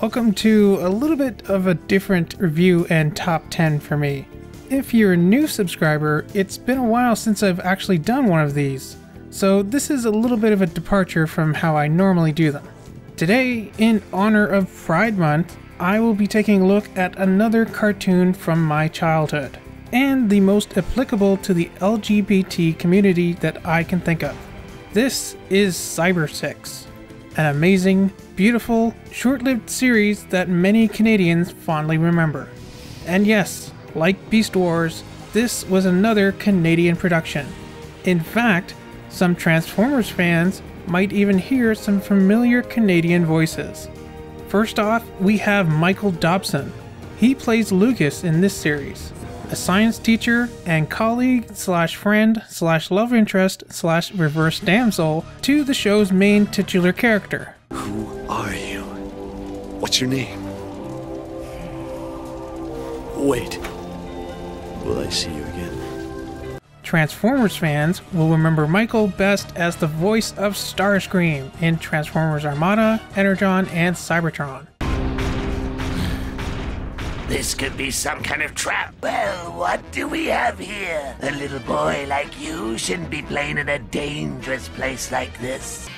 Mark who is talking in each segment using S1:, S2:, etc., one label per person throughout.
S1: Welcome to a little bit of a different review and top 10 for me. If you're a new subscriber, it's been a while since I've actually done one of these, so this is a little bit of a departure from how I normally do them. Today, in honor of Pride Month, I will be taking a look at another cartoon from my childhood, and the most applicable to the LGBT community that I can think of. This is Cybersix, an amazing, beautiful, short-lived series that many Canadians fondly remember. And yes, like Beast Wars, this was another Canadian production. In fact, some Transformers fans might even hear some familiar Canadian voices. First off, we have Michael Dobson. He plays Lucas in this series, a science teacher and colleague slash friend slash love interest slash reverse damsel to the show's main titular character.
S2: Who are you? What's your name? Wait. Will I see you again?
S1: Transformers fans will remember Michael best as the voice of Starscream in Transformers Armada, Energon, and Cybertron.
S3: This could be some kind of trap. Well, what do we have here? A little boy like you shouldn't be playing in a dangerous place like this.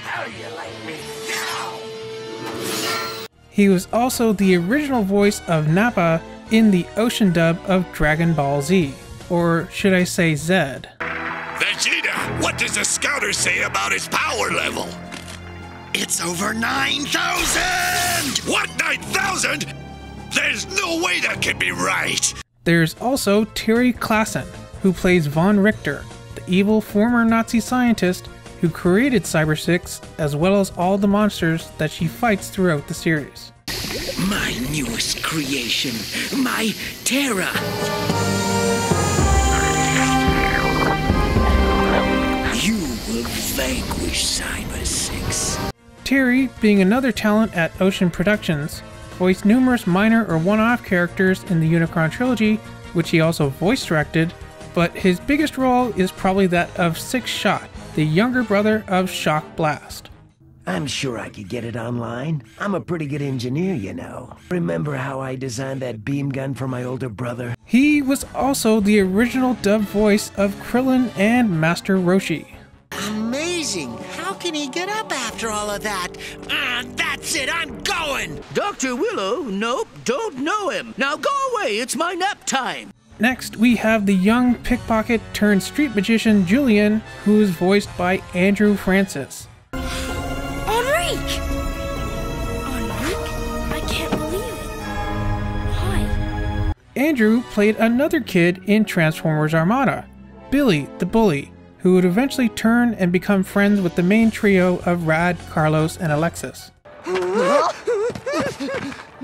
S3: How do you like me now?
S1: He was also the original voice of Nappa in the ocean dub of Dragon Ball Z, or should I say Zed.
S4: Vegeta, what does the scouter say about his power level? It's over 9,000! What, 9,000? There's no way that can be right!
S1: There's also Terry Klassen, who plays Von Richter, the evil former Nazi scientist who created Cybersix, as well as all the monsters that she fights throughout the series.
S5: My newest creation, my Terra. You will vanquish Cybersix. Terry,
S1: being another talent at Ocean Productions, voiced numerous minor or one-off characters in the Unicron trilogy, which he also voice directed, but his biggest role is probably that of Six Shot, the younger brother of Shock Blast.
S6: I'm sure I could get it online. I'm a pretty good engineer, you know. Remember how I designed that beam gun for my older brother?
S1: He was also the original dub voice of Krillin and Master Roshi.
S5: Amazing! How can he get up after all of that? That's it, I'm going! Dr. Willow, nope, don't know him. Now go away, it's my nap time.
S1: Next, we have the young pickpocket turned street magician Julian, who is voiced by Andrew Francis.
S7: Enrique! I can't believe it. Hi.
S1: Andrew played another kid in Transformers Armada, Billy the Bully, who would eventually turn and become friends with the main trio of Rad, Carlos, and Alexis.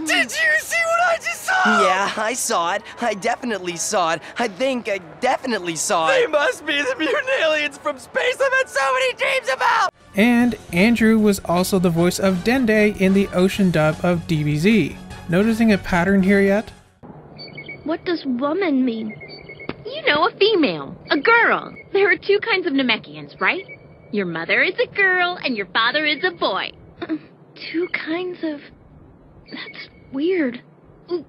S8: Did you see what I just saw?
S9: Yeah, I saw it. I definitely saw it. I think I definitely saw it.
S8: They must be the mutant aliens from space I've had so many dreams about!
S1: And Andrew was also the voice of Dende in the ocean dub of DBZ. Noticing a pattern here yet?
S7: What does woman mean? You know, a female, a girl. There are two kinds of Namekians, right? Your mother is a girl and your father is a boy. Two kinds of... That's weird. Ooh.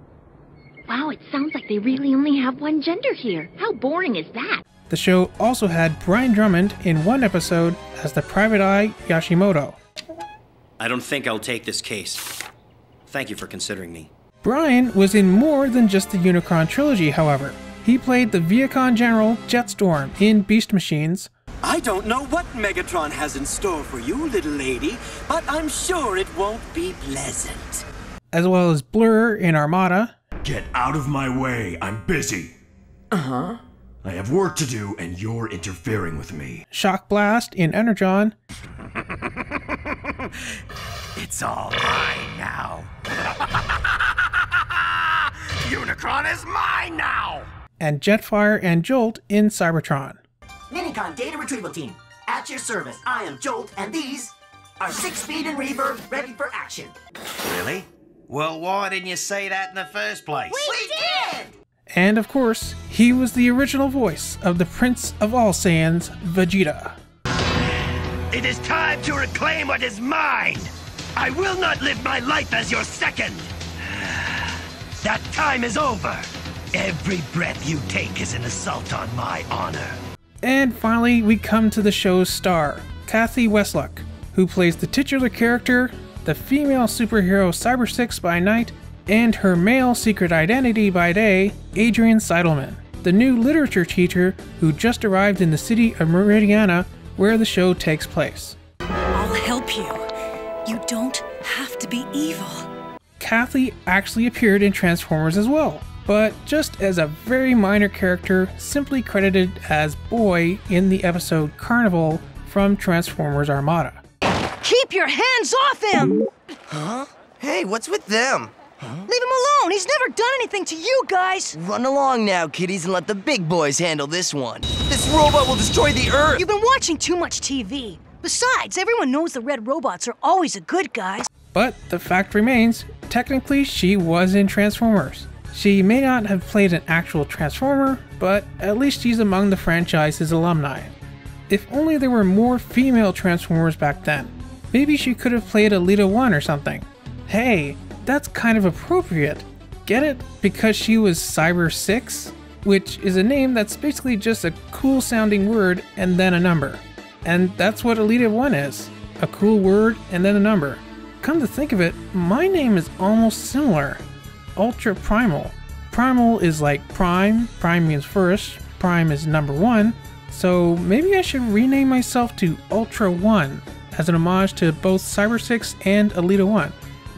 S7: Wow, it sounds like they really only have one gender here. How boring is that?
S1: The show also had Brian Drummond in one episode as the Private Eye Yashimoto.
S10: I don't think I'll take this case. Thank you for considering me.
S1: Brian was in more than just the Unicron trilogy, however. He played the Viacon General Jetstorm in Beast Machines.
S11: I don't know what Megatron has in store for you, little lady, but I'm sure it won't be pleasant.
S1: As well as Blur in Armada.
S12: Get out of my way, I'm busy.
S11: Uh-huh.
S12: I have work to do and you're interfering with me.
S1: Shock Blast in Energon.
S3: It's all mine now. Unicron is mine now!
S1: And Jetfire and Jolt in Cybertron.
S13: Minicon Data Retrieval Team, at your service. I am Jolt, and these are 6-speed and reverb ready for action.
S14: Really? Well, why didn't you say that in the first place?
S13: We did!
S1: And of course, he was the original voice of the Prince of All Saiyans, Vegeta.
S3: It is time to reclaim what is mine!
S6: I will not live my life as your second. That time is over. Every breath you take is an assault on my honor.
S1: And finally, we come to the show's star, Kathy Westluck, who plays the titular character, the female superhero Cybersix by night, and her male secret identity by day, Adrian Seidelman, the new literature teacher who just arrived in the city of Meridiana, where the show takes place.
S15: I'll help you. You don't have to be evil.
S1: Kathy actually appeared in Transformers as well, but just as a very minor character, simply credited as Boy in the episode Carnival from Transformers Armada.
S15: Keep your hands off him!
S9: Huh? Hey, what's with them?
S15: Leave him alone! He's never done anything to you guys!
S9: Run along now, kiddies, and let the big boys handle this one. This robot will destroy the Earth!
S15: You've been watching too much TV. Besides, everyone knows the red robots are always the good guys.
S1: But the fact remains, technically she was in Transformers. She may not have played an actual Transformer, but at least she's among the franchise's alumni. If only there were more female Transformers back then. Maybe she could have played Alita 1 or something. Hey, that's kind of appropriate. Get it? Because she was Cybersix? Which is a name that's basically just a cool sounding word and then a number. And that's what Alita 1 is. A cool word and then a number. Come to think of it, my name is almost similar. Ultra Primal. Primal is like prime, prime means first, prime is number 1, so maybe I should rename myself to Ultra 1 as an homage to both Cybersix and Alita 1.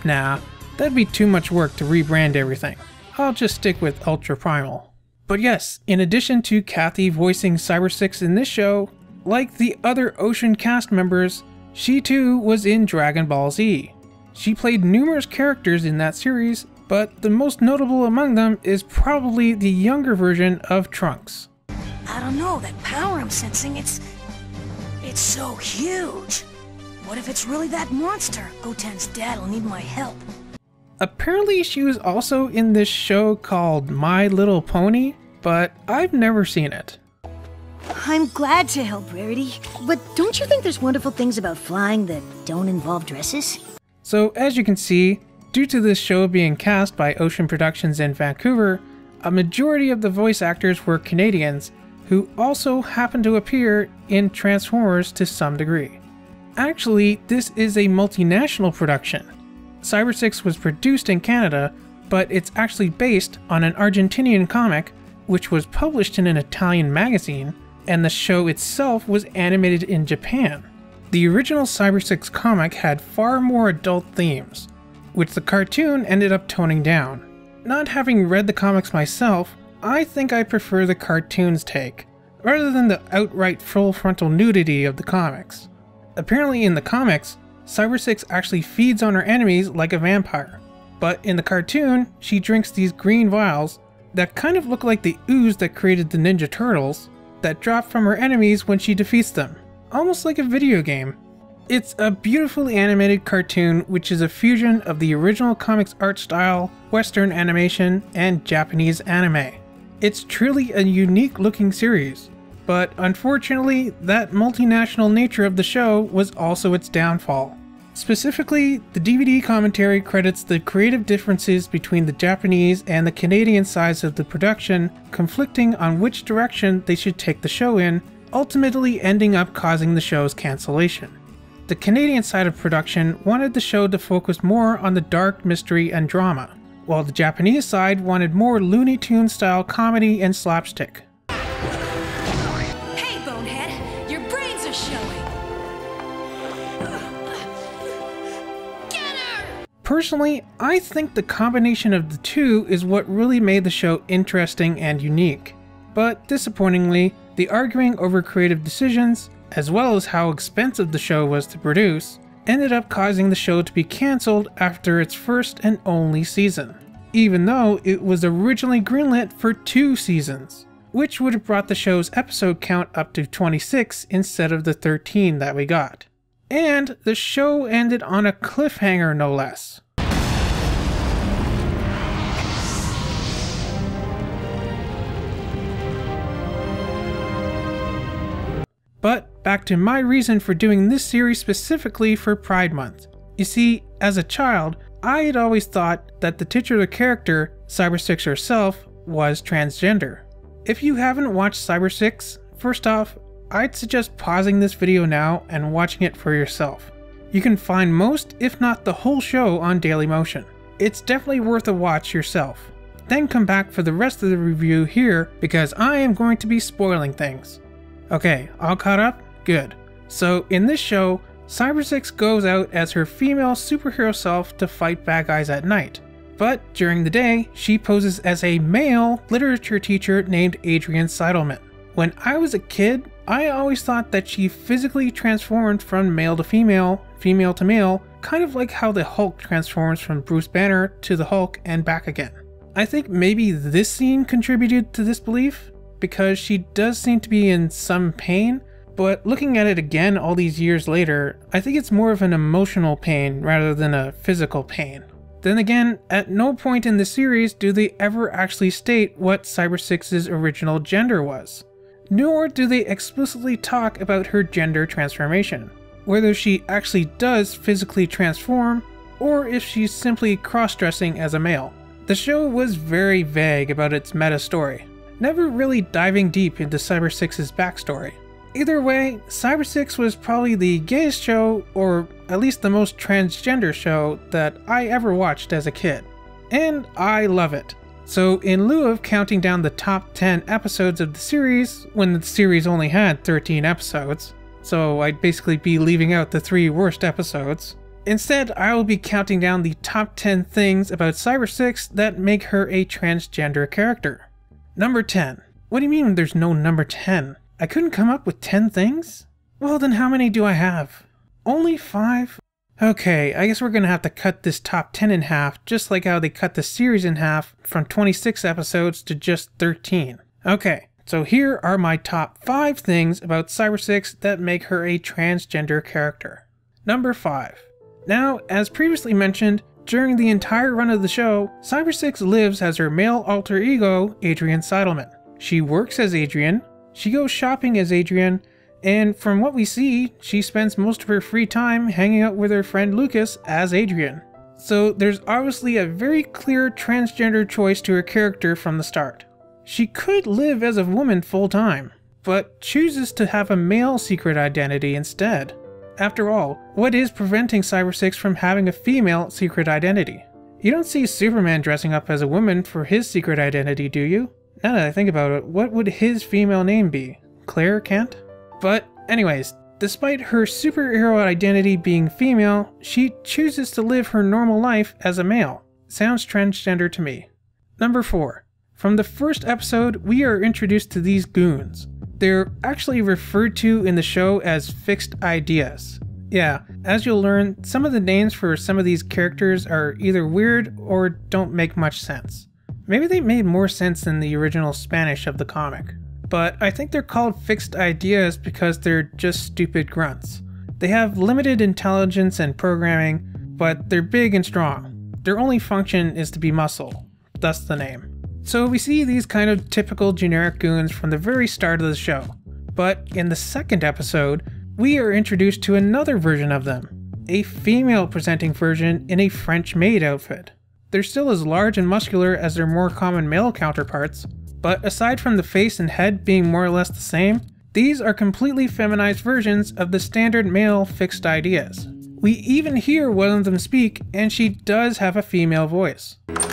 S1: Nah, that'd be too much work to rebrand everything. I'll just stick with Ultra Primal. But yes, in addition to Kathy voicing Cybersix in this show, like the other Ocean cast members, she too was in Dragon Ball Z. She played numerous characters in that series, but the most notable among them is probably the younger version of Trunks.
S15: I don't know, that power I'm sensing, it's so huge. What if it's really that monster? Goten's dad'll need my help.
S1: Apparently she was also in this show called My Little Pony, but I've never seen it.
S16: I'm glad to help, Rarity, but don't you think there's wonderful things about flying that don't involve dresses?
S1: So as you can see, due to this show being cast by Ocean Productions in Vancouver, a majority of the voice actors were Canadians, who also happened to appear in Transformers to some degree. Actually, this is a multinational production. Cybersix was produced in Canada, but it's actually based on an Argentinian comic, which was published in an Italian magazine, and the show itself was animated in Japan. The original Cybersix comic had far more adult themes, which the cartoon ended up toning down. Not having read the comics myself, I think I prefer the cartoon's take, rather than the outright full frontal nudity of the comics. Apparently in the comics, Cybersix actually feeds on her enemies like a vampire, but in the cartoon, she drinks these green vials that kind of look like the ooze that created the Ninja Turtles, that drop from her enemies when she defeats them, almost like a video game. It's a beautifully animated cartoon which is a fusion of the original comics art style, Western animation, and Japanese anime. It's truly a unique looking series, but unfortunately that multinational nature of the show was also its downfall. Specifically, the DVD commentary credits the creative differences between the Japanese and the Canadian sides of the production conflicting on which direction they should take the show in, ultimately ending up causing the show's cancellation. The Canadian side of production wanted the show to focus more on the dark mystery and drama, while the Japanese side wanted more Looney Tunes style comedy and slapstick.
S15: Hey, Bonehead, your brains are showing. Get her!
S1: Personally, I think the combination of the two is what really made the show interesting and unique. But disappointingly, the arguing over creative decisions, as well as how expensive the show was to produce, ended up causing the show to be cancelled after its first and only season, even though it was originally greenlit for 2 seasons, which would have brought the show's episode count up to 26 instead of the 13 that we got. And the show ended on a cliffhanger, no less. But back to my reason for doing this series specifically for Pride Month. You see, as a child, I had always thought that the titular character, Cybersix herself, was transgender. If you haven't watched Cybersix, first off, I'd suggest pausing this video now and watching it for yourself. You can find most, if not the whole show on Dailymotion. It's definitely worth a watch yourself. Then come back for the rest of the review here because I am going to be spoiling things. Okay, all caught up? Good. So in this show, Cybersix goes out as her female superhero self to fight bad guys at night. But during the day, she poses as a male literature teacher named Adrian Seidelman. When I was a kid, I always thought that she physically transformed from male to female, female to male, kind of like how the Hulk transforms from Bruce Banner to the Hulk and back again. I think maybe this scene contributed to this belief, because she does seem to be in some pain, but looking at it again all these years later, I think it's more of an emotional pain rather than a physical pain. Then again, at no point in the series do they ever actually state what Cybersix's original gender was. Nor do they explicitly talk about her gender transformation, whether she actually does physically transform, or if she's simply cross-dressing as a male. The show was very vague about its meta story, never really diving deep into Cybersix's backstory. Either way, Cybersix was probably the gayest show, or at least the most transgender show, that I ever watched as a kid. And I love it. So in lieu of counting down the top 10 episodes of the series, when the series only had 13 episodes, so I'd basically be leaving out the 3 worst episodes, instead I will be counting down the top 10 things about Cybersix that make her a transgender character. Number 10. What do you mean there's no number 10? I couldn't come up with 10 things? Well then how many do I have? Only 5? Okay, I guess we're gonna have to cut this top 10 in half, just like how they cut the series in half from 26 episodes to just 13. Okay, so here are my top 5 things about Cybersix that make her a transgender character. Number 5. Now, as previously mentioned, during the entire run of the show, Cybersix lives as her male alter ego, Adrian Seidelman. She works as Adrian, she goes shopping as Adrian, and from what we see, she spends most of her free time hanging out with her friend Lucas as Adrian. So there's obviously a very clear transgender choice to her character from the start. She could live as a woman full time, but chooses to have a male secret identity instead. After all, what is preventing Cybersix from having a female secret identity? You don't see Superman dressing up as a woman for his secret identity, do you? Now that I think about it, what would his female name be? Claire Kent? But anyways, despite her superhero identity being female, she chooses to live her normal life as a male. Sounds transgender to me. Number 4. From the first episode, we are introduced to these goons. They're actually referred to in the show as fixed ideas. Yeah, as you'll learn, some of the names for some of these characters are either weird or don't make much sense. Maybe they made more sense than the original Spanish of the comic. But I think they're called fixed ideas because they're just stupid grunts. They have limited intelligence and programming, but they're big and strong. Their only function is to be muscle, thus the name. So we see these kind of typical generic goons from the very start of the show. But in the second episode, we are introduced to another version of them, a female presenting version in a French maid outfit. They're still as large and muscular as their more common male counterparts, but aside from the face and head being more or less the same, these are completely feminized versions of the standard male fixed ideas. We even hear one of them speak, and she does have a female voice.
S17: But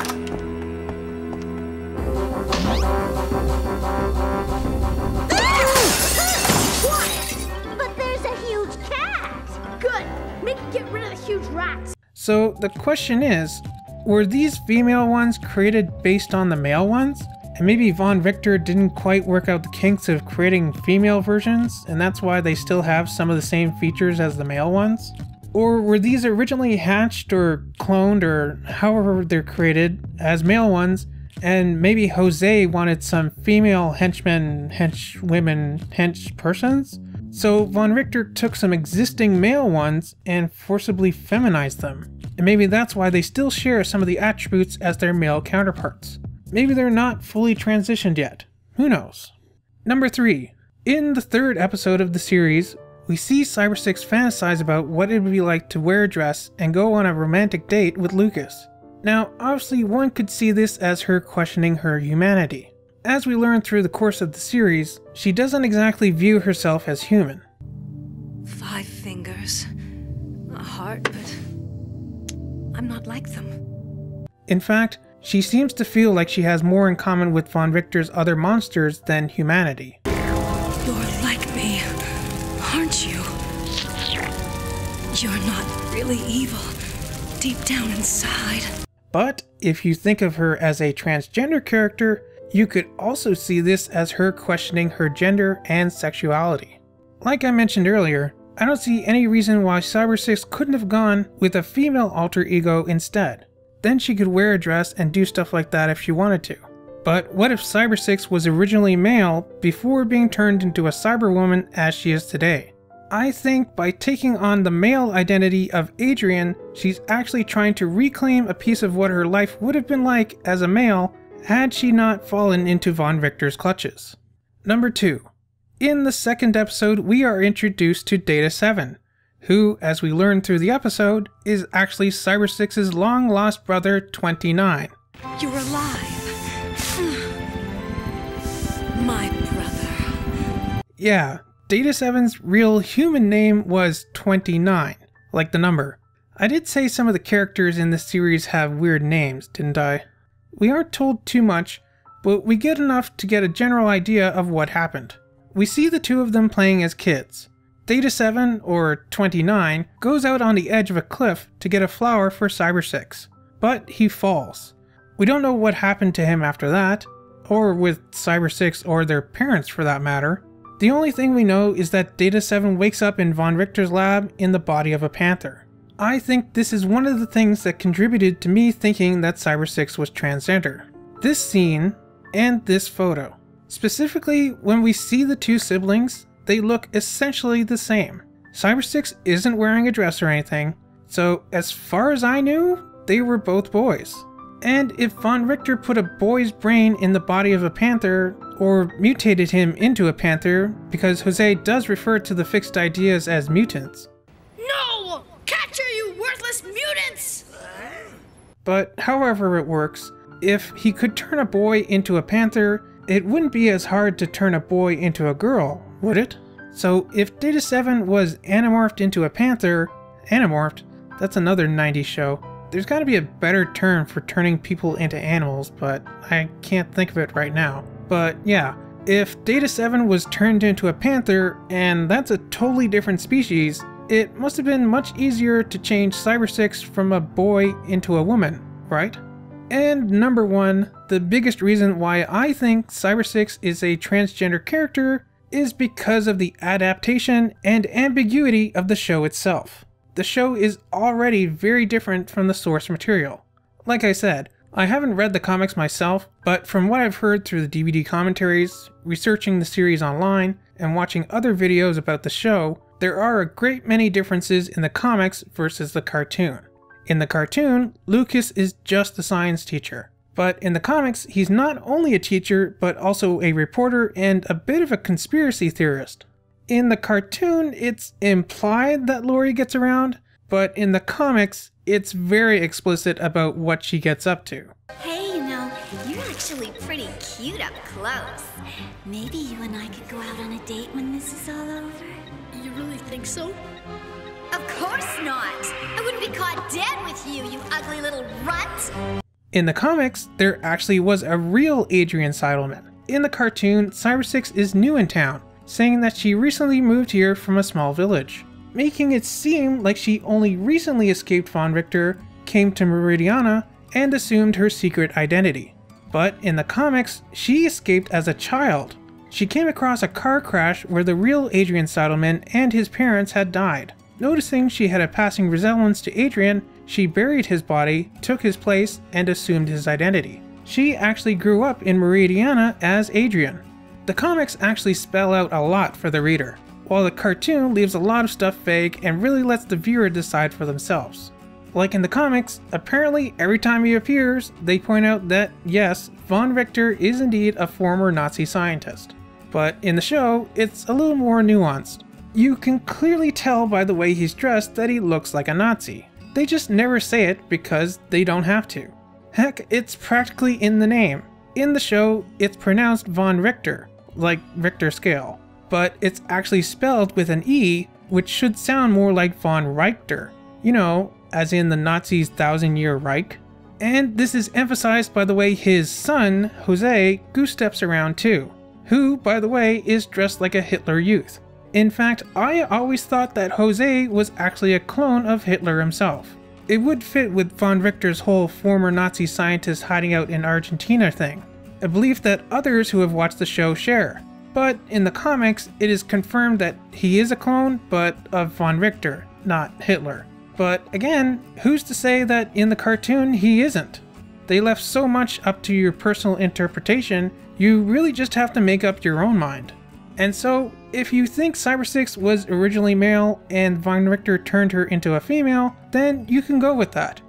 S17: there's a huge cat! Good! Make it get rid of the huge rats!
S1: So the question is, were these female ones created based on the male ones? And maybe Von Richter didn't quite work out the kinks of creating female versions, and that's why they still have some of the same features as the male ones? Or were these originally hatched or cloned or however they're created as male ones, and maybe Jose wanted some female henchmen, henchwomen, henchpersons? So Von Richter took some existing male ones and forcibly feminized them. And maybe that's why they still share some of the attributes as their male counterparts. Maybe they're not fully transitioned yet. Who knows? Number 3. In the third episode of the series, we see Cybersix fantasize about what it would be like to wear a dress and go on a romantic date with Lucas. Now, obviously one could see this as her questioning her humanity. As we learn through the course of the series, she doesn't exactly view herself as human.
S15: 5 fingers, a heart, but I'm not like them.
S1: In fact, she seems to feel like she has more in common with Von Richter's other monsters than humanity.
S15: You're like me, aren't you? You're not really evil, deep down inside.
S1: But if you think of her as a transgender character, you could also see this as her questioning her gender and sexuality. Like I mentioned earlier, I don't see any reason why Cybersix couldn't have gone with a female alter ego instead. Then she could wear a dress and do stuff like that if she wanted to. But what if Cybersix was originally male before being turned into a cyberwoman as she is today? I think by taking on the male identity of Adrian, she's actually trying to reclaim a piece of what her life would have been like as a male had she not fallen into Von Richter's clutches. Number 2. In the second episode, we are introduced to Data 7, who, as we learn through the episode, is actually Cybersix's long-lost brother, 29.
S15: You're alive. My brother.
S1: Yeah, Data 7's real human name was 29, like the number. I did say some of the characters in this series have weird names, didn't I? We aren't told too much, but we get enough to get a general idea of what happened. We see the two of them playing as kids. Data 7, or 29, goes out on the edge of a cliff to get a flower for Cybersix, but he falls. We don't know what happened to him after that, or with Cybersix or their parents for that matter. The only thing we know is that Data 7 wakes up in Von Richter's lab in the body of a panther. I think this is one of the things that contributed to me thinking that Cybersix was transgender. This scene, and this photo. Specifically, when we see the two siblings, they look essentially the same. Cybersix isn't wearing a dress or anything, so as far as I knew, they were both boys. And if Von Richter put a boy's brain in the body of a panther, or mutated him into a panther, because Jose does refer to the fixed ideas as mutants.
S17: No! Catcher, you worthless mutants!
S1: But however it works, if he could turn a boy into a panther, it wouldn't be as hard to turn a boy into a girl, would it? So if Data 7 was animorphed into a panther, animorphed, that's another 90s show. There's gotta be a better term for turning people into animals, but I can't think of it right now. But yeah, if Data 7 was turned into a panther, and that's a totally different species, it must have been much easier to change Cybersix from a boy into a woman, right? And number 1, the biggest reason why I think Cybersix is a transgender character is because of the adaptation and ambiguity of the show itself. The show is already very different from the source material. Like I said, I haven't read the comics myself, but from what I've heard through the DVD commentaries, researching the series online, and watching other videos about the show, there are a great many differences in the comics versus the cartoon. In the cartoon, Lucas is just a science teacher. But in the comics, he's not only a teacher, but also a reporter and a bit of a conspiracy theorist. In the cartoon, it's implied that Lori gets around, but in the comics, it's very explicit about what she gets up to.
S18: Hey, you know, you're actually pretty cute up close. Maybe you and I could go out on a date when this is all over?
S17: You really think so?
S18: Of course not! I wouldn't be caught dead with you, you ugly little runt!
S1: In the comics, there actually was a real Adrian Seidelman. In the cartoon, Cybersix is new in town, saying that she recently moved here from a small village, making it seem like she only recently escaped Von Richter, came to Meridiana, and assumed her secret identity. But in the comics, she escaped as a child. She came across a car crash where the real Adrian Seidelman and his parents had died. Noticing she had a passing resemblance to Adrian, she buried his body, took his place, and assumed his identity. She actually grew up in Meridiana as Adrian. The comics actually spell out a lot for the reader, while the cartoon leaves a lot of stuff vague and really lets the viewer decide for themselves. Like in the comics, apparently every time he appears, they point out that yes, Von Richter is indeed a former Nazi scientist. But in the show, it's a little more nuanced. You can clearly tell by the way he's dressed that he looks like a Nazi. They just never say it because they don't have to. Heck, it's practically in the name. In the show, it's pronounced von Richter, like Richter scale, but it's actually spelled with an E, which should sound more like von Richter. You know, as in the Nazis' 1,000-year Reich. And this is emphasized by the way his son, Jose, goose-steps around too, who, by the way, is dressed like a Hitler Youth. In fact, I always thought that Jose was actually a clone of Hitler himself. It would fit with von Richter's whole former Nazi scientist hiding out in Argentina thing, a belief that others who have watched the show share. But in the comics, it is confirmed that he is a clone, but of von Richter, not Hitler. But again, who's to say that in the cartoon he isn't? They left so much up to your personal interpretation, you really just have to make up your own mind. And so, if you think Cybersix was originally male and von Richter turned her into a female, then you can go with that.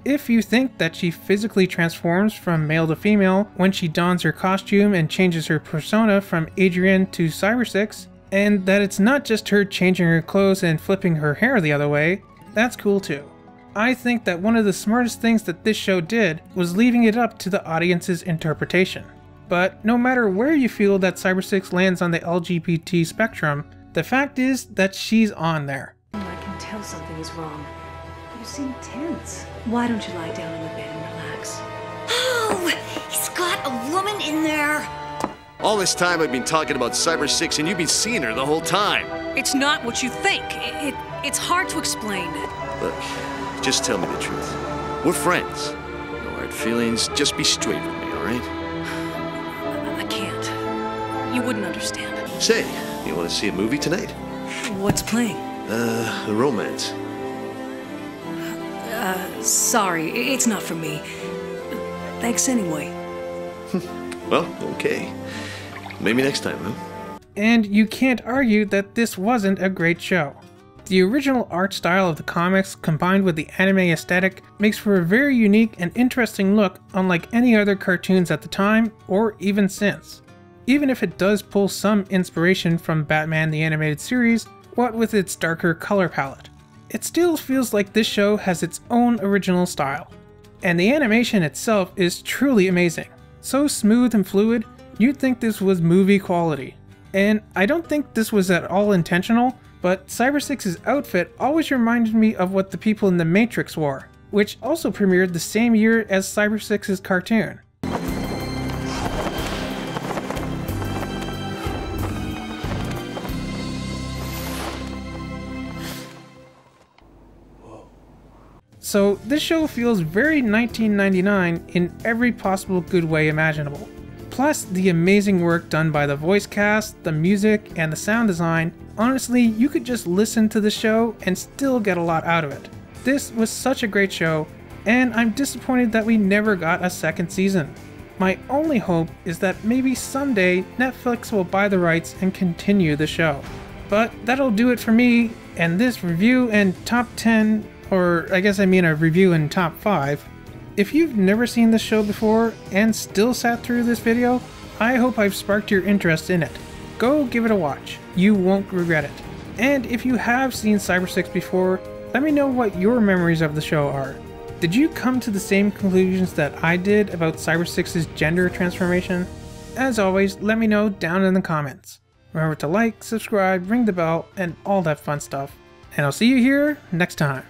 S1: If you think that she physically transforms from male to female when she dons her costume and changes her persona from Adrian to Cybersix, and that it's not just her changing her clothes and flipping her hair the other way, that's cool too. I think that one of the smartest things that this show did was leaving it up to the audience's interpretation. But no matter where you feel that Cybersix lands on the LGBT spectrum, the fact is that she's on there.
S19: I can tell something is wrong. You seem tense. Why don't you lie down on the bed and relax?
S18: Oh, he's got a woman in there.
S2: All this time I've been talking about Cybersix and you've been seeing her the whole time.
S19: It's not what you think. It's hard to explain.
S2: Look, just tell me the truth. We're friends. No hard feelings, just be straight with me, alright?
S19: I can't. You wouldn't understand.
S2: Say, you want to see a movie tonight?
S19: What's playing?
S2: A romance.
S19: Sorry, it's not for me. Thanks anyway.
S2: Well, okay. Maybe next time, huh?
S1: And you can't argue that this wasn't a great show. The original art style of the comics combined with the anime aesthetic makes for a very unique and interesting look unlike any other cartoons at the time or even since. Even if it does pull some inspiration from Batman the Animated Series, what with its darker color palette. It still feels like this show has its own original style. And the animation itself is truly amazing. So smooth and fluid, you'd think this was movie quality. And I don't think this was at all intentional, but Cybersix's outfit always reminded me of what the people in The Matrix wore, which also premiered the same year as Cybersix's cartoon. So this show feels very 1999 in every possible good way imaginable. Plus the amazing work done by the voice cast, the music, and the sound design. Honestly, you could just listen to the show and still get a lot out of it. This was such a great show, and I'm disappointed that we never got a second season. My only hope is that maybe someday Netflix will buy the rights and continue the show. But that'll do it for me, and this review and top 10, or I guess I mean a review in top 5. If you've never seen this show before and still sat through this video, I hope I've sparked your interest in it. Go give it a watch, you won't regret it. And if you have seen Cybersix before, let me know what your memories of the show are. Did you come to the same conclusions that I did about Cybersix's gender transformation? As always, let me know down in the comments. Remember to like, subscribe, ring the bell, and all that fun stuff. And I'll see you here next time.